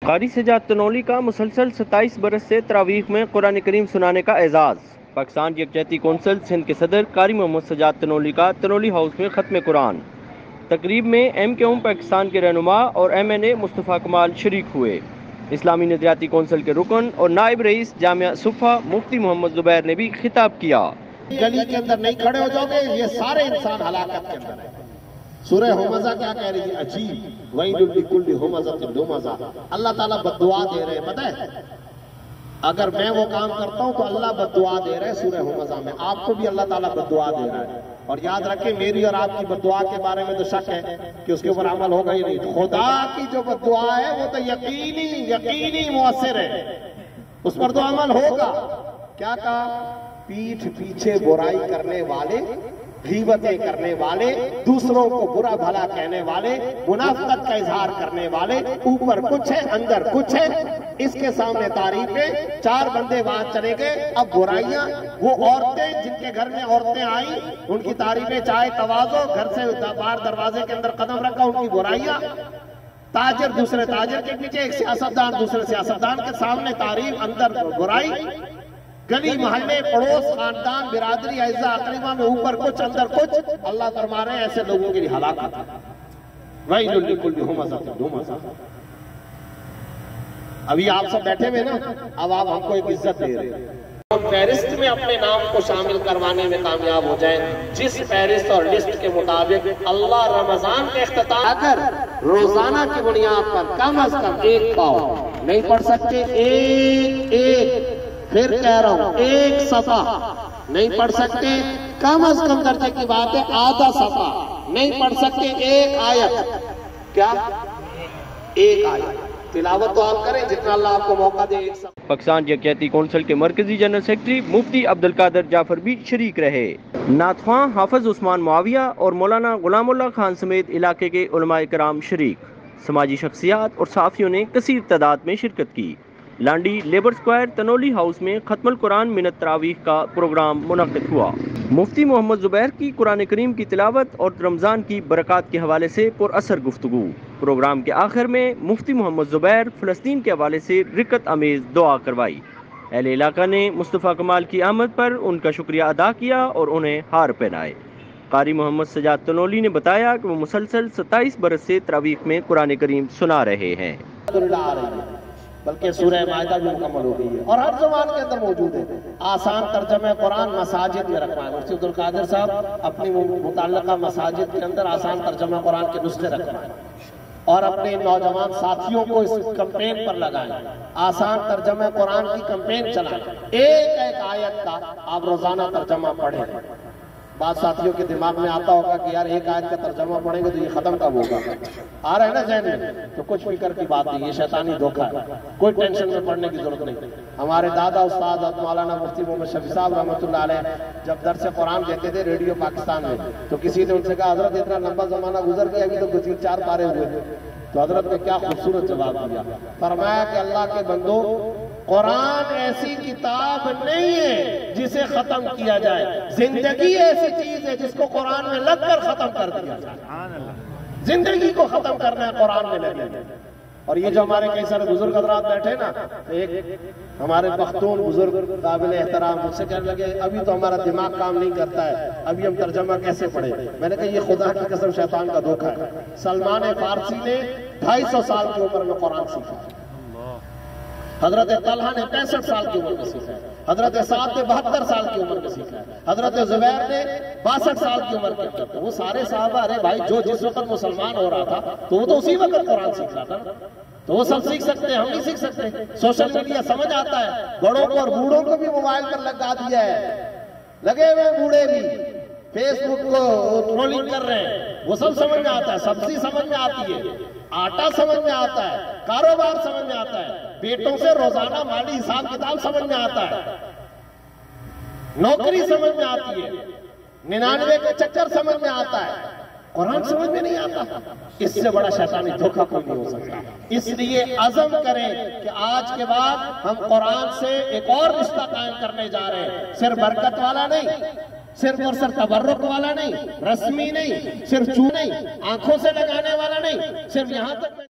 कारी सजाद तनौली का मुसलसल 27 बरस से तरावीह में कुरान करीम सुनाने का एजाज़। पाकिस्तान यकजहती कौंसिल सिंध के सदर कारी मोहम्मद सजाद तनौली का तनौली हाउस में ख़त्म कुरान। तकरीब में MKM पाकिस्तान के रहनुमा और MNA मुस्तफ़ा कमाल शरीक हुए। इस्लामी नजरियाती कौंसिल के रुकन और नायब रईस जामिया सुफ़ा मुफ्ती मोहम्मद जुबैर ने भी खिताब किया। गली के अंदर नहीं खड़े हो जाओगे, ये सारे इंसान हलाकत के अंदर है। सूरह हुमज़ा क्या कह रही है? अजीब वैलुल लिकुल्लि हुमज़तिन लुमज़ा। अल्लाह ताला बद्दुआ दे रहे हैं, पता है? अगर मैं वो काम करता हूं तो अल्लाह बद्दुआ दे रहे हैं सूरह हुमज़ा में। आपको भी अल्लाह ताला बद्दुआ दे रहा है। और याद रखें, मेरी और आपकी बद्दुआ के बारे में तो शक है कि उसके ऊपर अमल होगा ही नहीं। खुदा की जो बद्दुआ है वो तो यकीनी मुअस्सिर है, उस पर तो अमल होगा। क्या कहा? पीठ पीछे बुराई करने वाले, गीबतें करने वाले, दूसरों को बुरा भला कहने वाले, मुनाफिकत का इजहार करने वाले, ऊपर कुछ है अंदर कुछ है, इसके सामने तारीफें। चार बंदे वहां चले गए, अब बुराइयां। वो औरतें जिनके घर में औरतें आई उनकी तारीफें, चाहे तवाज़ो, घर से बाहर दरवाजे के अंदर कदम रखा उनकी बुराइयां। ताजिर दूसरे ताजिर के पीछे, एक सियासतदान दूसरे सियासतदान के सामने तारीफ, अंदर बुराई। गली मोहल्ले, पड़ोस, खानदान, बिरादरी, ऐसा अकरीबा में ऊपर कुछ अंदर कुछ। अल्लाह फरमा रहे हैं ऐसे लोगों के लिए हलाकत है। वैलुल लिकुल्लि हुमज़तिन लुमज़ा। अभी आप सब बैठे हुए ना, अब आप हमको एक इज्जत दे रहे हैं। हम फहरिस्त में अपने नाम को शामिल करवाने में कामयाब हो जाए, जिस फहरिस्त और लिस्ट के मुताबिक अल्लाह रमजान के इख्तिताम, अगर रोजाना की बुनियाद पर कम अज कम एक पाव नहीं पढ़ सकते, एक फिर कह रहा हूं एक सफा नहीं पढ़ सकते, कम अज कम दर्जे की बात है आधा सफा नहीं पढ़ सकते, एक आयत, क्या एक आयत तिलावत तो आप करें जितना अल्लाह आपको मौका दे। पाकिस्तान यकजहती कौंसिल के मरकजी जनरल सेक्रेटरी मुफ्ती अब्दुल कादिर जाफर भी शरीक रहे। नातख्वां हाफिज उस्मान मुआविया और मौलाना गुलामुल्लाह खान समेत इलाके के उलमाए कराम शरीक, समाजी शख्सियात और साफियों ने कसीर तादाद में शिरकत की। Landhi labour square Tanoli house में खत्मुल कुरान मिनत तरावीह का प्रोग्राम मुनक़िद हुआ। मुफ्ती मोहम्मद जुबैर की कुरान करीम की तिलावत और रमज़ान की बरक़ात के हवाले से पुरअसर गुफ्तगू। प्रोग्राम के आखिर में मुफ्ती मोहम्मद जुबैर फ़लस्तीन के हवाले से रिकत अमेज़ दुआ करवाई। अहले इलाका ने मुस्तफ़ा कमाल की आमद पर उनका शुक्रिया अदा किया और उन्हें हार पहनाए। कारी मोहम्मद सजाद तनौली ने बताया कि वो मुसलसल 27 बरस से तरावीह में कुरान करीम सुना रहे हैं। बल्कि सूरह मायदा भी मुकम्मल हो गई है और हर ज़बान के अंदर मौजूद है। आसान तर्जमे कुरान मसाजिद में रखवाएं। मुफ्ती अब्दुल कादिर साहब अपनी मुतल्लका मसाजिद के अंदर आसान तर्जमा कुरान के नुस्खे रखवाएं और अपने नौजवान साथियों को इस कैंपेन पर लगाएं। आसान तर्जमा कुरान की कैंपेन चलाएं। एक आयत का आप रोजाना तर्जमा पढ़ें। बात साथियों के दिमाग में आता होगा कि यार एक आयत का तर्जमा पढ़ेंगे तो ये खत्म कब होगा, आ रहा है ना जहन में? तो कुछ फिक्र की बात नहीं, ये शैतानी धोखा है, कोई टेंशन में पढ़ने की जरूरत नहीं। हमारे दादा उस्ताद मौलाना मुफ्ती मोहम्मद शफी साहब रहमतुल्लाह अलैह जब दर्स कुरान देते थे रेडियो पाकिस्तान में, तो किसी ने उनसे कहा हजरत इतना लंबा जमाना गुजर गया, अभी तो कुछ 4 पारे हुए। तो हजरत ने क्या खूबसूरत जवाब दिया, फरमाया कि अल्लाह के बंदो, कुरान ऐसी किताब नहीं है जिसे खत्म किया जाए, जिंदगी ऐसी चीज है जिसको कुरान में लगकर खत्म कर दिया जाए। जिंदगी को खत्म करना है कुरान में लगे। और ये जो हमारे कई सारे बुजुर्ग हजरात बैठे ना, एक हमारे पख्तून बुजुर्ग काबिल एहतराम मुझसे कहने लगे अभी तो हमारा दिमाग काम नहीं करता है, अभी हम तर्जमा कैसे पढ़े? मैंने कहा ये खुदा की कसम शैतान का धोखा है। सलमान फारसी ने 250 साल की उम्र में कुरान सीखा, हजरत तलहा ने 65 साल की उम्र में सीखा है, हजरत साद ने 72 साल की उम्र में सीखा है, हजरत जुबैर ने 62 साल की उम्र के अंदर। वो सारे साहबा, अरे भाई जो जिस वक्त मुसलमान हो रहा था तो वो तो उसी वक्त कुरान सीख रहा था, तो वो सब सीख सकते हैं, हम नहीं सीख सकते? सोशल मीडिया समझ आता है, बड़ों को और बूढ़ों को भी मोबाइल पर लगा दिया है, लगे हुए बूढ़े भी फेसबुक को ट्रोलिंग कर रहे हैं, वो सब समझ में आता है। सब्जी समझ में आती है, आटा समझ में आता है, कारोबार समझ में आता है, बेटों से रोजाना माली हिसाब किताब समझ में आता है, नौकरी समझ में आती है, 99 का चक्कर समझ में आता है, कुरान समझ में नहीं आता। इससे बड़ा शैतानी धोखा कोई नहीं हो सकता। इसलिए अज़म करें कि आज के बाद हम कुरान से एक और रिश्ता कायम करने जा रहे हैं, सिर्फ बरकत वाला नहीं, सिर्फ और सिर्फ तबर्रुक वाला नहीं, रस्मी नहीं, सिर्फ चू नहीं, आंखों से लगाने वाला नहीं, सिर्फ यहां तक